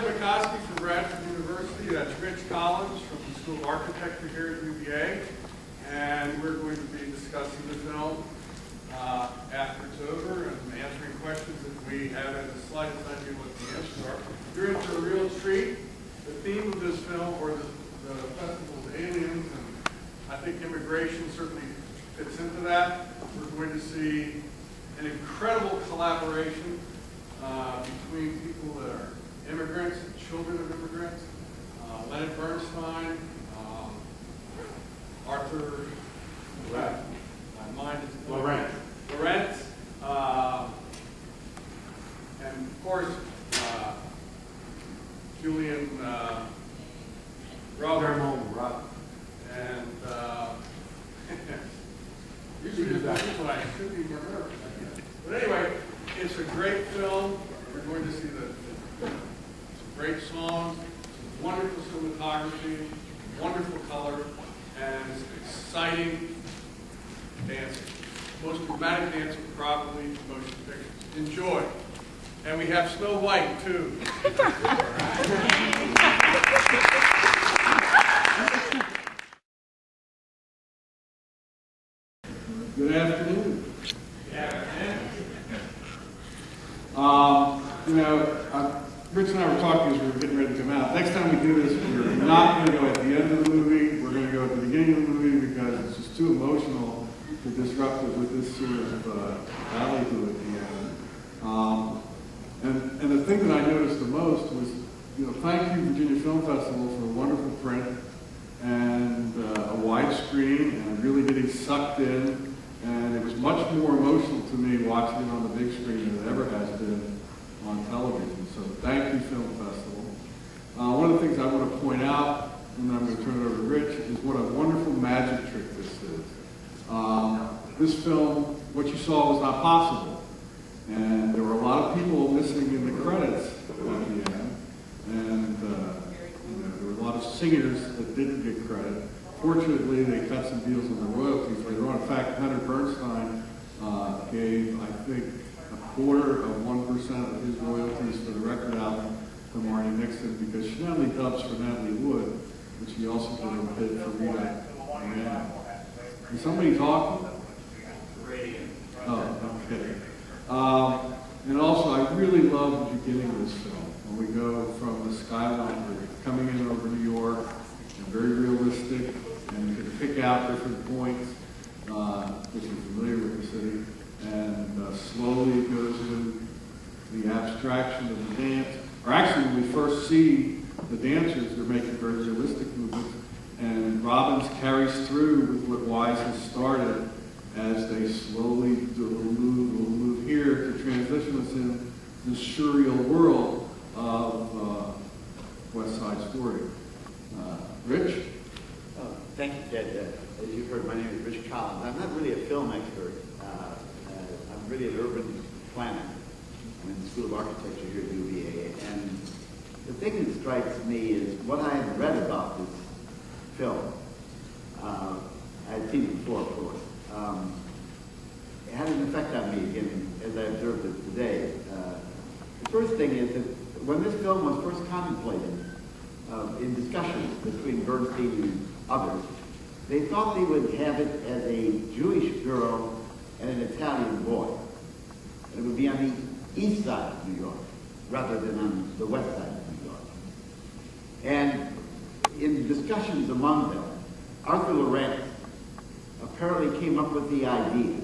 McKosky from Radford University. That's Rich Collins from the School of Architecture here at UVA. And we're going to be discussing the film after it's over and answering questions if we have the slightest idea what the answers are. You're in for a real treat. The theme of this film, or the festival, is aliens, and I think immigration certainly fits into that. We're going to see an incredible collaboration between people that are immigrants and children of immigrants. Leonard Bernstein, Arthur, my mind is Laurent, and of course Julian Robert, and usually there's people I should be more nervous. But anyway, it's a great film. We're going to see some great songs, some wonderful cinematography, wonderful color, and exciting dancing. Most dramatic dancing probably in motion pictures. Enjoy. And we have Snow White, too. Good afternoon. Rich and I were talking as we were getting ready to come out. Next time we do this, we're not going to go at the end of the movie. We're going to go at the beginning of the movie because it's just too emotional to disrupt it with this sort of ballyhoo at the end. And the thing that I noticed the most was, thank you Virginia Film Festival for a wonderful print and a wide screen and really getting sucked in. And it was much more emotional to me watching it on the big screen than it ever has been on television. So thank you, Film Festival. One of the things I want to point out, and then I'm going to turn it over to Rich, is what a wonderful magic trick this is. This film, what you saw was not possible. And there were a lot of people missing in the credits at the end. And there were a lot of singers that didn't get credit. Fortunately, they cut some deals on the royalties later on. In fact, Leonard Bernstein gave, I think, 0.25% of his royalties for the record album to Marnie Nixon because she not only dubs for Natalie Wood, but she also did a bit for Rita. Is somebody talking? Oh, okay. And also, I really love the beginning of this film. When we go from the skyline, we're coming in over New York, and very realistic, and you can pick out different points, which are familiar with the city. And slowly it goes into the abstraction of the dance. Or actually, when we first see the dancers, they're making very realistic movements. And Robbins carries through with what Wise has started as they slowly will move here to transition us in this surreal world of West Side Story. Rich? Thank you, Ted. As you've heard, my name is Rich Collins. I'm not really a film expert. I'm really an urban planner. I'm in the School of Architecture here at UVA. And the thing that strikes me is what I have read about this film. I had seen it before, of course. It had an effect on me, again, as I observed it today. The first thing is that when this film was first contemplated, in discussions between Bernstein and others, they thought they would have it as a Jewish girl and an Italian boy. And it would be on the east side of New York, rather than on the west side of New York. And in discussions among them, Arthur Laurent apparently came up with the idea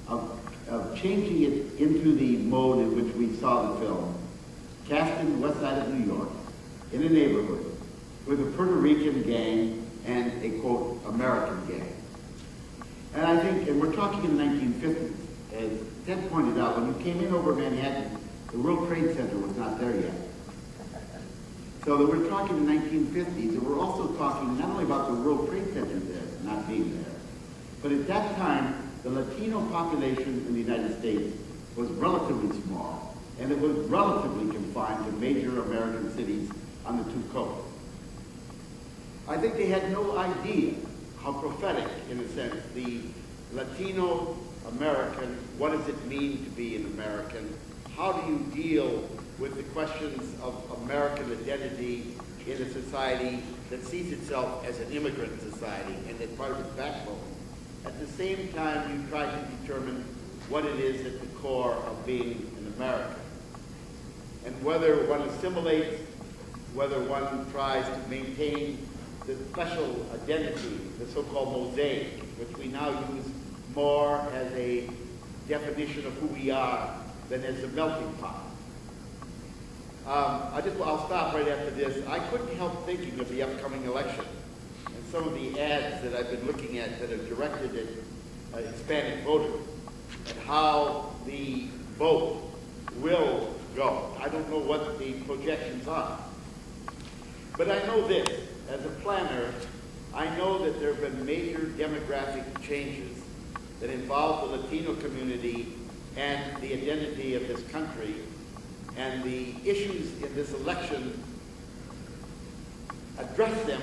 of changing it into the mode in which we saw the film, cast in the west side of New York, in a neighborhood, with a Puerto Rican gang and a, quote, American gang. And I think, and we're talking in the 1950s, as Ted pointed out, when you came in over Manhattan, the World Trade Center was not there yet. So that we're talking in the 1950s, and we're also talking not only about the World Trade Center there, not being there, but at that time, the Latino population in the United States was relatively small, and it was relatively confined to major American cities on the two coasts. I think they had no idea how prophetic, in a sense, the Latino American, what does it mean to be an American? How do you deal with the questions of American identity in a society that sees itself as an immigrant society and as part of its backbone. At the same time, you try to determine what it is at the core of being an American. And whether one assimilates, whether one tries to maintain the special identity, the so-called mosaic, which we now use more as a definition of who we are than as a melting pot. I'll stop right after this. I couldn't help thinking of the upcoming election and some of the ads that I've been looking at that are directed at Hispanic voters and how the vote will go. I don't know what the projections are. But I know this, as a planner, I know that there have been major demographic changes that involve the Latino community and the identity of this country, and the issues in this election address them,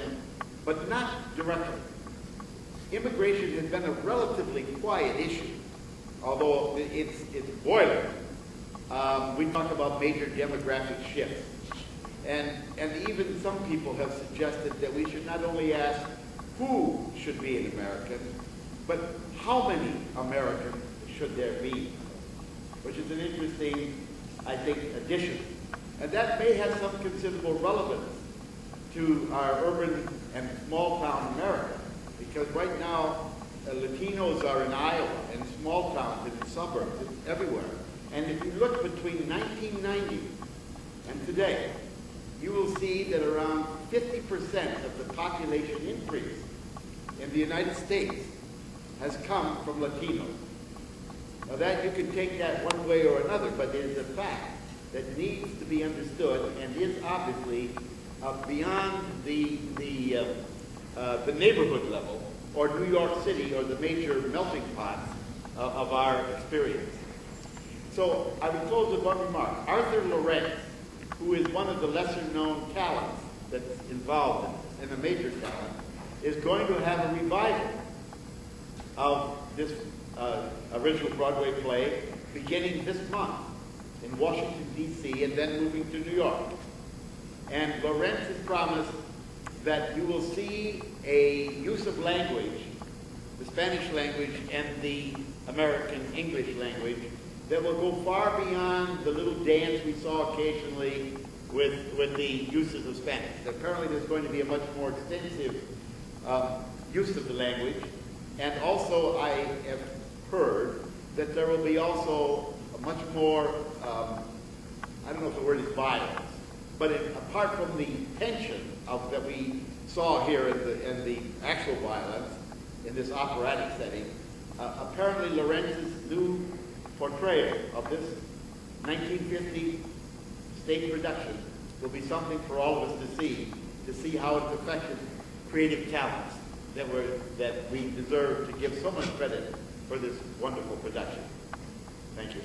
but not directly. Immigration has been a relatively quiet issue, although it's boiling. We talk about major demographic shifts. And even some people have suggested that we should not only ask who should be an American, but how many Americans should there be, which is an interesting, I think, addition. And that may have some considerable relevance to our urban and small town America, because right now, Latinos are in Iowa, in small towns, in the suburbs, everywhere. And if you look between 1990 and today, you will see that around 50% of the population increase in the United States has come from Latinos. Now that you can take that one way or another, but it is a fact that needs to be understood and is obviously beyond the neighborhood level or New York City or the major melting pots of our experience. So I would close with one remark. Arthur Lorenz, who is one of the lesser-known talents that's involved in a major talent, is going to have a revival of this original Broadway play beginning this month in Washington, D.C., and then moving to New York. And Lorenz has promised that you will see a use of language, the Spanish language and the American English language, that will go far beyond the little dance we saw occasionally with the uses of Spanish. Apparently there's going to be a much more extensive use of the language. And also I have heard that there will be also a much more, I don't know if the word is violence, but apart from the tension that we saw here in the actual violence in this operatic setting, apparently Lorenz's new portrayal of this 1950 stage production will be something for all of us to see how it's affected creative talents that we deserve to give so much credit for this wonderful production. Thank you.